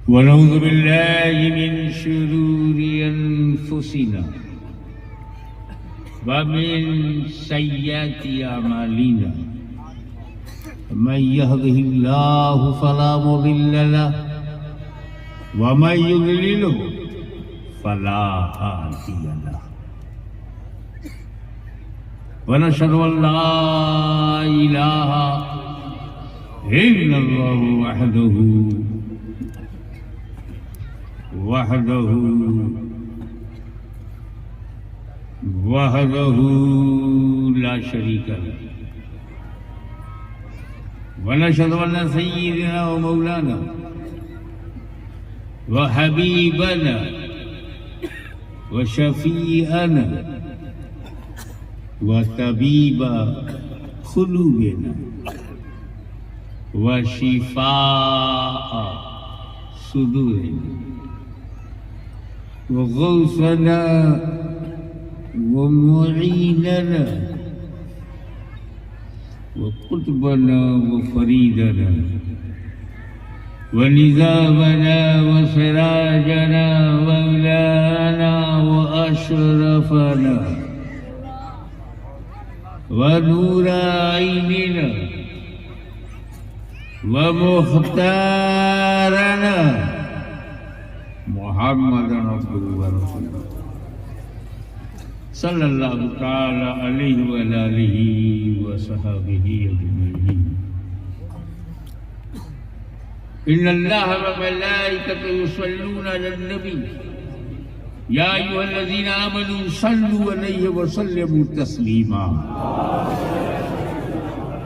ونعوذ بالله من شرور أنفسنا ومن سيئات أعمالنا من يهده الله فلا مضل له ومن يضلله فلا هادي له ونشهد أن لا إله إلا الله وحده لا شريك له ونشهد أن سيدنا ومولانا وحبيبنا وشفيعنا وطبيب قلوبنا وشفاء صدورنا وغوثنا ومعيننا وقطبنا وفريدنا ونظامنا وسراجنا ومولانا وأشرفنا ونور عيننا ومختارنا محمد عبده ورسوله صلى الله تعالى عليه وعلى آله وصحبه أجمعين. إن الله وملائكته يصلون على النبي يا أيها الذين آمنوا صلوا عليه وسلموا تسليما.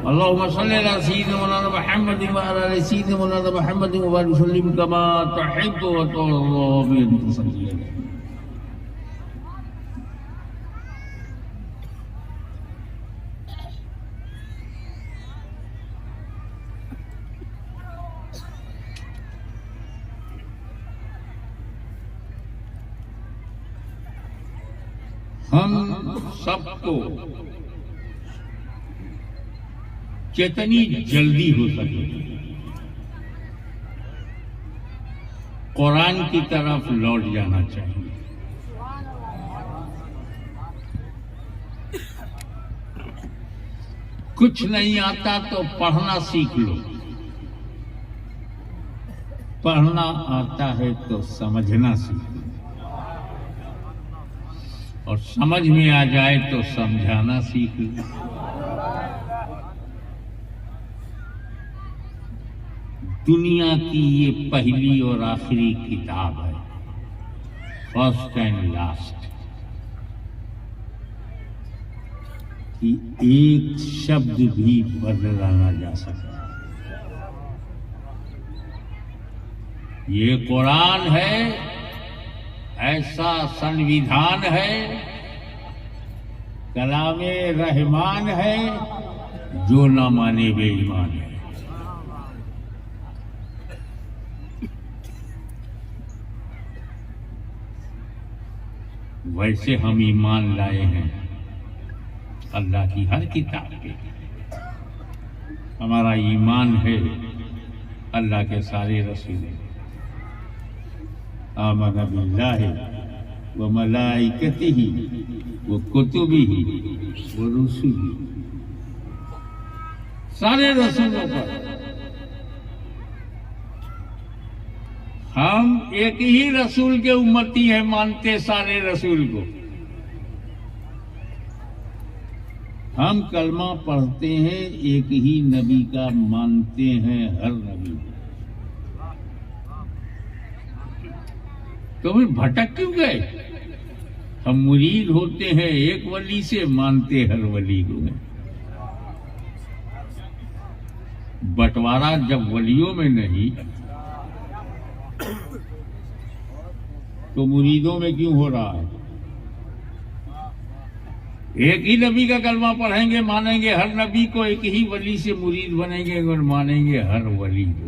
اللهم صل على سيدنا مولانا محمد وعلى آل سيدنا مولانا محمد وبارك وسلم كما تحب وترضى بأن تصلي عليه. ہم سب کو جتنی جلدی ہو سکے قرآن کی طرف لوٹ جانا چاہیے. کچھ نہیں آتا تو پڑھنا سیکھ لو. پڑھنا آتا ہے تو سمجھنا سیکھ لو. اور سمجھ میں آ جائے تو سمجھانا سیکھ لو. دنیا کی یہ پہلی اور آخری کتاب ہے، فرسٹ اینڈ لاسٹ. کہ ایک شبد بھی بدلا نہ جا سکتا. یہ قرآن ہے، ایسا سنویدھان ہے، کلام رحمان ہے، جو نہ مانے بے ایمان ہے. ویسے ہم ایمان لائے ہیں اللہ کی ہر کتاب پہ. ہمارا ایمان ہے اللہ کے سارے رسول. آمن باللہ وملائکتہ وکتبہ ورسلہ. سارے رسولوں پر ہم ایک ہی رسول کے امتی ہیں، مانتے سارے رسول کو. ہم کلمہ پڑھتے ہیں ایک ہی نبی کا، مانتے ہیں ہر نبی کو. تو پھر بھٹک کیوں گئے؟ ہم مرید ہوتے ہیں ایک ولی سے، مانتے ہر ولی کو. بٹوارا جب ولیوں میں نہیں تو مریدوں میں کیوں ہو رہا ہے؟ ایک ہی نبی کا کلمہ پڑھیں گے، مانیں گے ہر نبی کو، ایک ہی ولی سے مرید بنیں گے اور مانیں گے ہر ولی کو.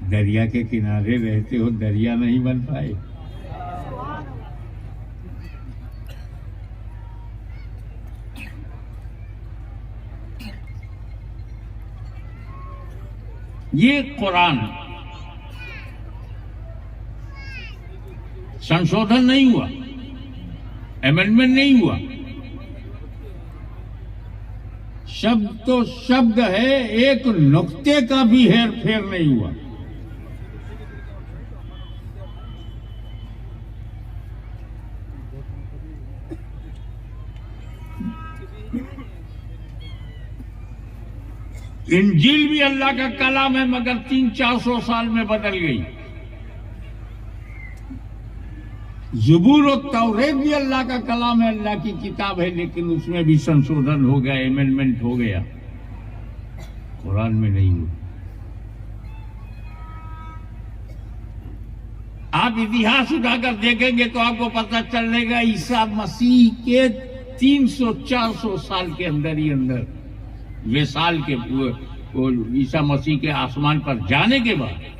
دریا کے کنارے رہتے ہو، دریا نہیں بن پائے. یہ قرآن سنشودھن نہیں ہوا، امینڈمنٹ نہیں ہوا، شبد تو شبد ہے، ایک نقطے کا بھی ہیر پھیر نہیں ہوا. انجیل بھی اللہ کا کلام ہے مگر 300-400 سال میں بدل گئی. زبور و توریت بھی اللہ کا کلام ہے، اللہ کی کتاب ہے، لیکن اس میں بھی سنشودھن ہو گیا، امینڈمنٹ ہو گیا. قرآن میں نہیں ہوا. آپ اتہاس اٹھا کر دیکھیں گے تو آپ کو پتہ چلے گا عیسیٰ مسیح کے 300-400 سال کے اندر ہی اندر وصال کے عیسیٰ مسیح کے آسمان پر جانے کے بعد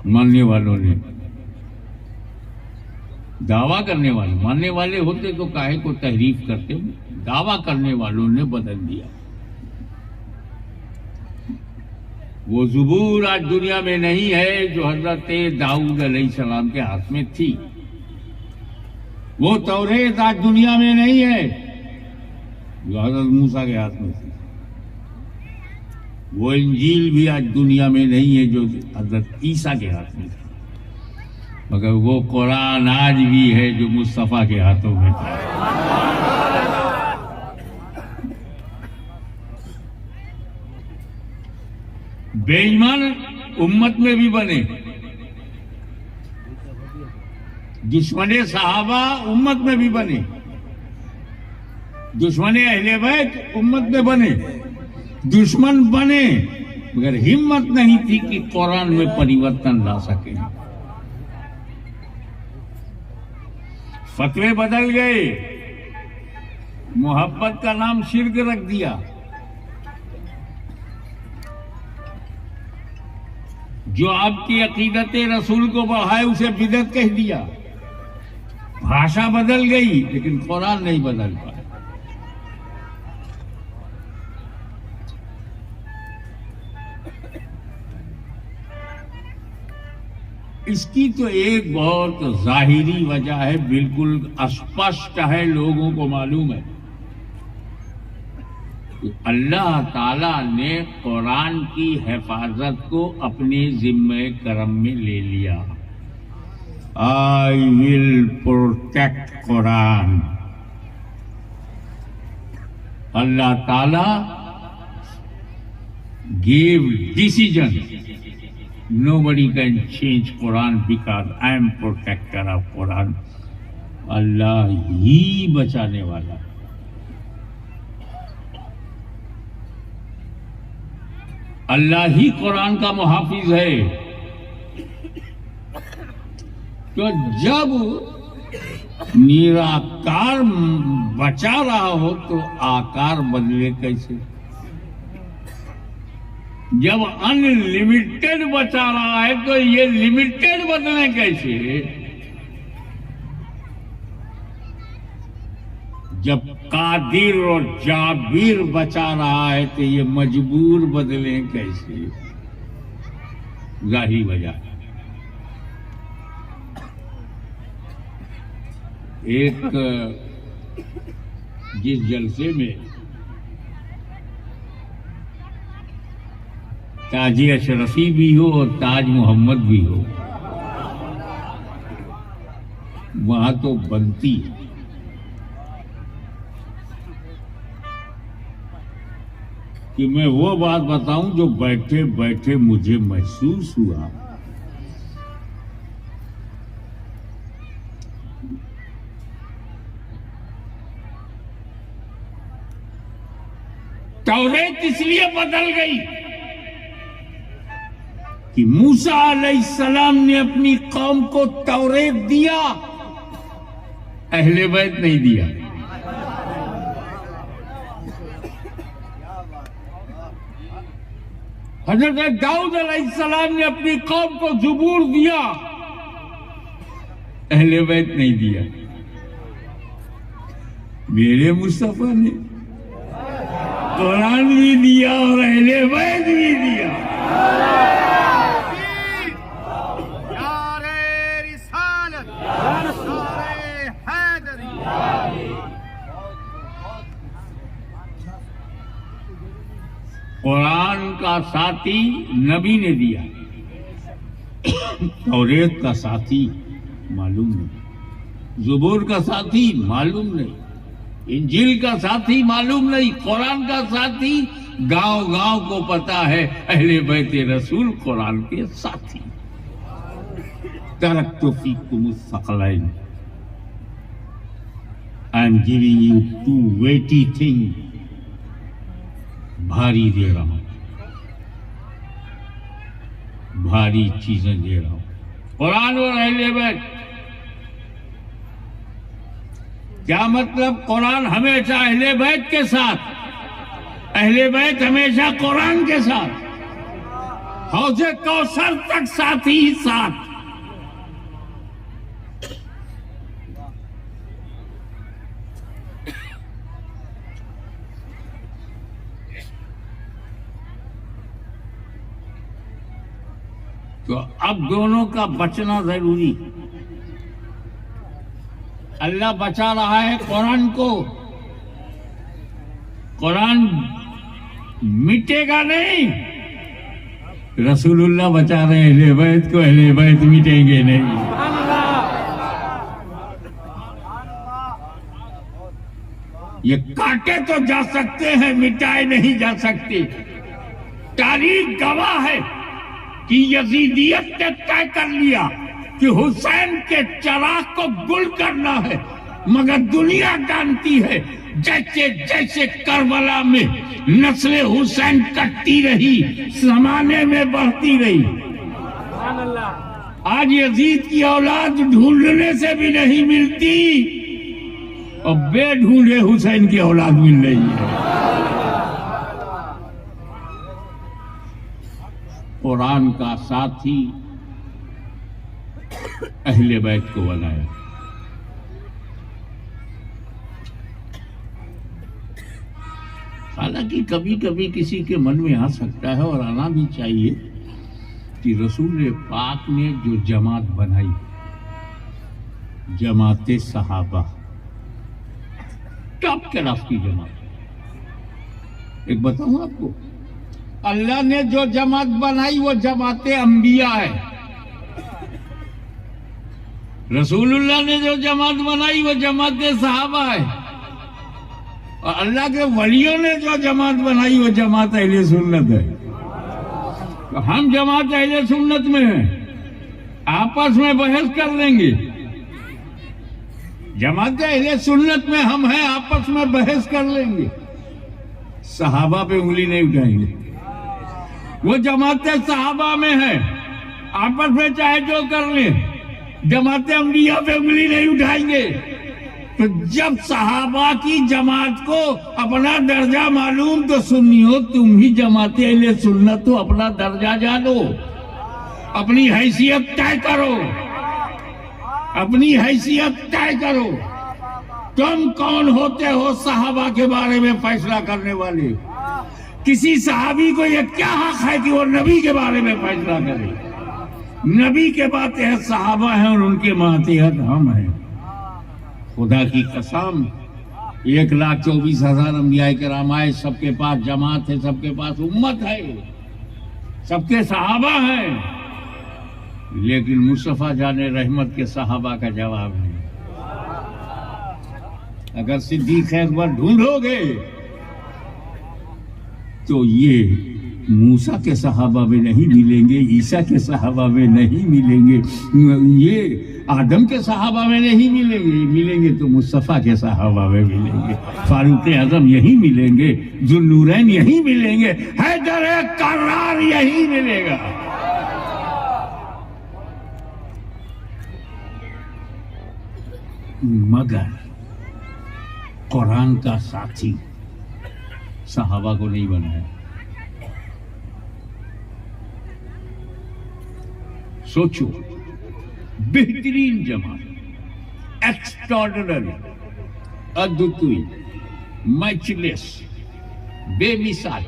ماننے والوں نے، دعویٰ کرنے والے، ماننے والے ہوتے تو کاہے کو تحریف کرتے، دعویٰ کرنے والوں نے بدل دیا. وہ زبور آج دنیا میں نہیں ہے جو حضرت داؤد علیہ السلام کے ہاتھ میں تھی. وہ توریت آج دنیا میں نہیں ہے جو حضرت موسیٰ کے ہاتھ میں تھی. وہ انجیل بھی آج دنیا میں نہیں ہے جو حضرت عیسیٰ کے ہاتھ میں تھی، مگر وہ قرآن آج بھی ہے جو مصطفیٰ کے ہاتھوں میں تھا. بے ایمان امت میں بھی بنے، دشمن صحابہ امت میں بھی بنے، دشمن اہل بیت امت میں بنے، دشمن بنے مگر ہمت نہیں تھی کہ قرآن میں پریورتن لا سکے. فتوے بدل گئے، محبت کا نام شرک رکھ دیا. جو آپ کی عقیدت رسول کو بڑھائے اسے بدعت کہہ دیا. بھاشا بدل گئی لیکن قرآن نہیں بدل پایا. اس کی تو ایک بہت ظاہری وجہ ہے، بالکل اسپشٹ ہے، لوگوں کو معلوم ہے. اللہ تعالی نے قرآن کی حفاظت کو اپنے ذمہ کرم میں لے لیا. I will protect قرآن. اللہ تعالی gave decision. Nobody can change Quran because I am protector of Quran. اللہ ہی بچانے والا. اللہ ہی قرآن کا محافظ ہے. تو جب نراکار بچا رہا ہو تو آکار بدلے کیسے؟ جب ان لمیٹڈ بچا رہا ہے تو یہ لمیٹڈ بدلے کیسے؟ جب قادر اور جابر بچا رہا ہے تو یہ مجبور بدلیں کیسے؟ ظاہری وجہ. ایک جس جلسے میں تاج اشرفی بھی ہو اور تاج محمد بھی ہو، وہاں تو بنتی ہے. کہ میں وہ بات بتاؤں جو بیٹھے بیٹھے مجھے محسوس ہوا. توریت اس لیے بدل گئی کہ موسیٰ علیہ السلام نے اپنی قوم کو توریت دیا، اہل بیت نہیں دیا. حضرت داؤد علیہ السلام نے اپنی قوم کو زبور دیا، اہل بیت نہیں دیا. میرے مصطفیٰ نے قرآن بھی دیا اور اہل بیت بھی دیا. قرآن کا ساتھی نبی نے دیا، توریت کا ساتھی معلوم نہیں، زبور کا ساتھی معلوم نہیں، انجیل کا ساتھی معلوم نہیں، قرآن کا ساتھی گاؤں گاؤں کو پتا ہے اہل بیت رسول قرآن کے ساتھی. ترکت فیکم الثقلین، I am giving you two weighty things. بھاری دے رہا ہوں، بھاری چیزیں دے رہا ہوں، قرآن اور اہل بیت. کیا مطلب؟ قرآن ہمیشہ اہل بیت کے ساتھ، اہل بیت ہمیشہ قرآن کے ساتھ، حوض کوثر تک ساتھ ہی ساتھ. تو اب دونوں کا بچنا ضروری. اللہ بچا رہا ہے قرآن کو، قرآن مٹے گا نہیں. رسول اللہ بچا رہے ہیں اہل بیت کو، اہل بیت مٹیں گے نہیں. یہ کاٹے تو جا سکتے ہیں، مٹائے نہیں جا سکتے. تاریخ گواہ ہے کہ یزیدیت نے طے کر لیا کہ حسین کے چراغ کو گل کرنا ہے، مگر دنیا جانتی ہے جیسے جیسے کربلا میں نسل حسین کٹتی رہی، زمانے میں بڑھتی رہی. آج یزید کی اولاد ڈھونڈنے سے بھی نہیں ملتی اور بے ڈھونڈے حسین کی اولاد مل رہی ہے. قرآن کا ساتھی اہل بیت کو بنایا. حالانکہ کبھی کبھی کسی کے من میں آ سکتا ہے، اور آنا بھی چاہیے، کہ رسول پاک نے جو جماعت بنائی، جماعت صحابہ، ٹاپ کلاس کی جماعت. ایک بتاؤں آپ کو، اللہ نے جو جماعت بنائی وہ جماعت انبیاء ہے. رسول اللہ نے جو جماعت بنائی وہ جماعت صحابہ ہے. اور اللہ کے ولیوں نے جو جماعت بنائی وہ جماعت اہل سنت ہے. تو ہم جماعت اہل سنت میں ہیں، آپس میں بحث کر لیں گے. جماعت اہل سنت میں ہم ہیں، آپس میں بحث کر لیں گے، صحابہ پہ انگلی نہیں اٹھائیں گے. وہ جماعت صحابہ میں ہے، آپس میں چاہے جو کر لیں، جماعت انبیاء پہ انگلی نہیں اٹھائیں گے. تو جب صحابہ کی جماعت کو اپنا درجہ معلوم، تو سنیو تم ہی جماعت اہل سنت ہو، اپنا درجہ جانو، اپنی حیثیت طے کرو، اپنی حیثیت طے کرو. تم کون ہوتے ہو صحابہ کے بارے میں فیصلہ کرنے والے؟ کسی صحابی کو یہ کیا حق ہے کہ وہ نبی کے بارے میں فیصلہ کرے؟ نبی کے ماتحت صحابہ ہیں اور ان کے ماتحت ہم ہیں. خدا کی قسم، 1,24,000 انبیاء کرام آئے، سب کے پاس جماعت ہے، سب کے پاس امت ہے، سب کے صحابہ ہیں، لیکن مصطفیٰ جان رحمت کے صحابہ کا جواب ہے. اگر صدیق اکبر ڈھونڈو گے تو یہ موسیٰ کے صحابہ میں نہیں ملیں گے، عیسیٰ کے صحابہ میں نہیں ملیں گے، یہ آدم کے صحابہ میں نہیں ملیں گے تو مصطفیٰ کے صحابہ میں ملیں گے، فاروق اعظم یہی ملیں گے، ذوالنورین یہی ملیں گے، حیدر کرار یہی ملے گا. مگر قرآن کا ساتھی صحابہ کو نہیں بنایا. سوچو، بہترین جماعت، ایکسٹراڈنری، ادوتوئی، میچ لیس، بے مثال،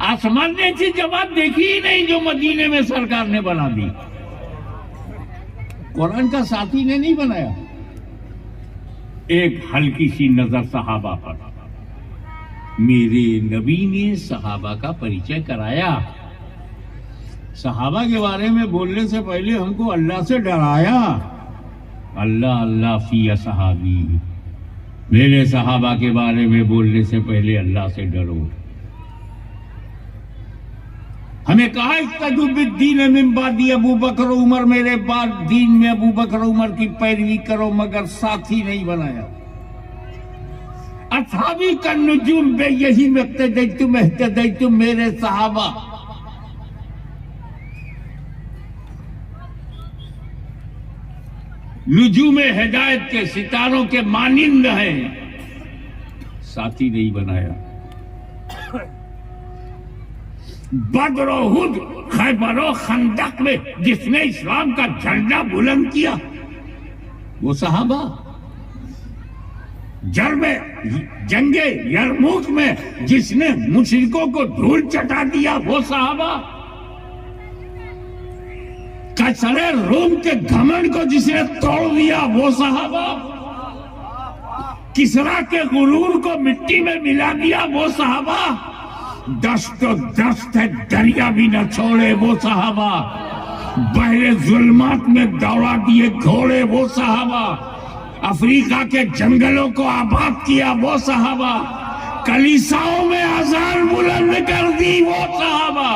آسمان نے ایسی جماعت دیکھی ہی نہیں جو مدینے میں سرکار نے بنا دی. قرآن کا ساتھی نے نہیں بنایا. ایک ہلکی سی نظر صحابہ پر. میرے نبی نے صحابہ کا پریچے کرایا. صحابہ کے بارے میں بولنے سے پہلے ہم کو اللہ سے ڈرایا. اللہ اللہ فی صحابی، میرے صحابہ کے بارے میں بولنے سے پہلے اللہ سے ڈرو. ہمیں کہا استجب بالدین من بعد ابو بکر عمر، میرے بعد دین میں ابو بکر عمر کی پیروی کرو، مگر ساتھی نہیں بنایا. اصحابی کا نجوم بے یہی میں اہتدیتم، میرے صحابہ نجوم ہدایت کے ستاروں کے مانند ہیں، ساتھی نہیں بنایا. بدر و احد، خیبر و خندق میں جس نے اسلام کا جھنڈا بلند کیا وہ صحابہ. جنگ یرموک میں جس نے مشرکوں کو دھول چٹا دیا وہ صحابہ. کسر روم کے گھمنڈ کو جس نے توڑ دیا وہ صحابہ. کسرا کے غرور کو مٹی میں ملا دیا وہ صحابہ. دست و دست ہے دریا بھی نہ چھوڑے وہ صحابہ. بحر ظلمات میں دوڑا دیے گھوڑے وہ صحابہ. افریقہ کے جنگلوں کو آباد کیا وہ صحابہ. کلیساؤں میں اذان بلند کر دی وہ صحابہ.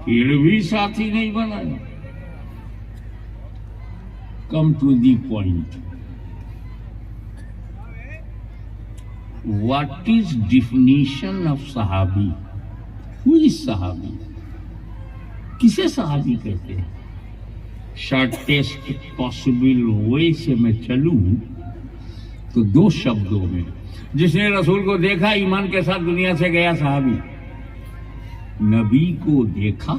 پھر بھی ساتھی نہیں بنایا. Come to the point. What is definition of صحابی؟ Who is صحابی؟ کسے صحابی کہتے ہیں؟ شارٹیسٹ پاسبل وے سے میں چلوں تو دو شبدوں میں. جس نے رسول کو دیکھا ایمان کے ساتھ دنیا سے گیا صحابی. نبی کو دیکھا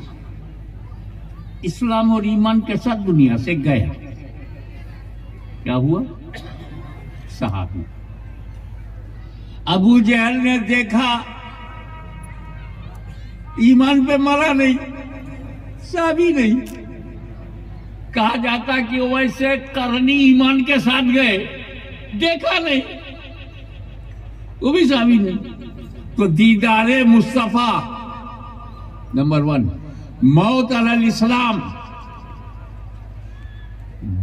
اسلام اور ایمان کے ساتھ دنیا سے گیا، کیا ہوا؟ صحابی. ابو جہل نے دیکھا ایمان پہ مرا نہیں، صحابی نہیں. کہا جاتا کہ ویسے کرنی ایمان کے ساتھ گئے، دیکھا نہیں، وہ بھی صحابی نہیں. تو دیدار مصطفیٰ نمبر 1. موت علی الاسلام،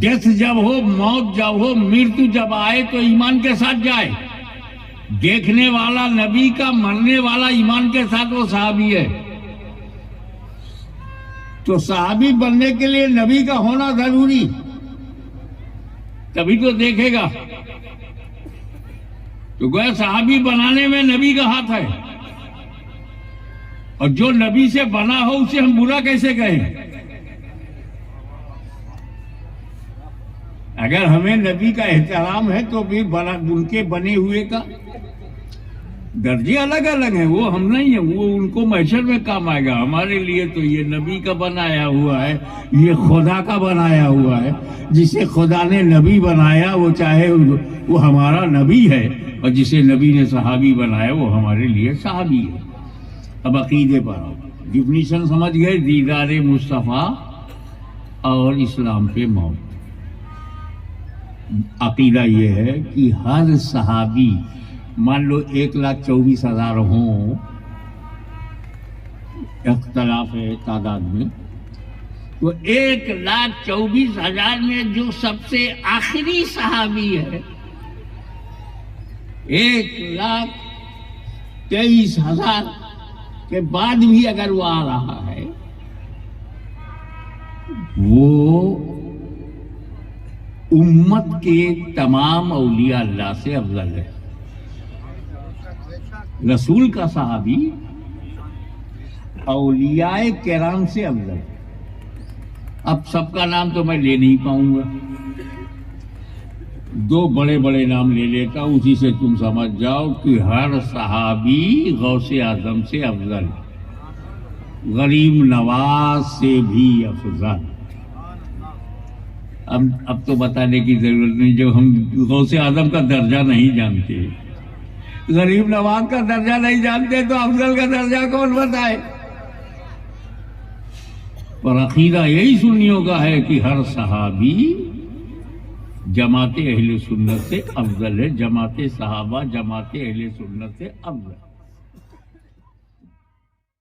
ڈیتھ جب ہو، موت جب ہو، مرتو جب آئے تو ایمان کے ساتھ جائے. دیکھنے والا نبی کا، مرنے والا ایمان کے ساتھ، وہ صحابی ہے. تو صحابی بننے کے لیے نبی کا ہونا ضروری، تبھی تو دیکھے گا. تو گویا صحابی بنانے میں نبی کا ہاتھ ہے. اور جو نبی سے بنا ہو اسے ہم برا کیسے کہیں؟ اگر ہمیں نبی کا احترام ہے تو بھی ان کے بنے ہوئے کا درجے الگ الگ ہیں. وہ ہم نہیں ہیں، وہ ان کو محشر میں کام آئے گا. ہمارے لیے تو یہ نبی کا بنایا ہوا ہے، یہ خدا کا بنایا ہوا ہے. جسے خدا نے نبی بنایا وہ چاہے وہ ہمارا نبی ہے، اور جسے نبی نے صحابی بنایا وہ ہمارے لیے صحابی ہے. اب عقیدے پر آؤ. ڈیفینیشن سمجھ گئے؟ دیدار مصطفیٰ اور اسلام پہ موت. عقیدہ یہ ہے کہ ہر صحابی، مان لو 1,24,000 ہوں، اختلاف ہے تعداد میں، تو 1,24,000 میں جو سب سے آخری صحابی ہے، 1,23,000 کے بعد بھی اگر وہ آ رہا ہے، وہ امت کے تمام اولیاء اللہ سے افضل ہے. رسول کا صحابی اولیاء کرام سے افضل. اب سب کا نام تو میں لے نہیں پاؤں گا، 2 بڑے بڑے نام لے لیتا ہوں، اسی سے تم سمجھ جاؤ کہ ہر صحابی غوث اعظم سے افضل. غریب نواز سے بھی افضل. اب تو بتانے کی ضرورت نہیں، جب ہم غوث اعظم کا درجہ نہیں جانتے، غریب نواز کا درجہ نہیں جانتے، تو افضل کا درجہ کون بتائے؟ پر عقیدہ یہی سنیوں کا ہے کہ ہر صحابی جماعت اہل سنت سے افضل ہے، جماعت صحابہ جماعت اہل سنت سے افضل.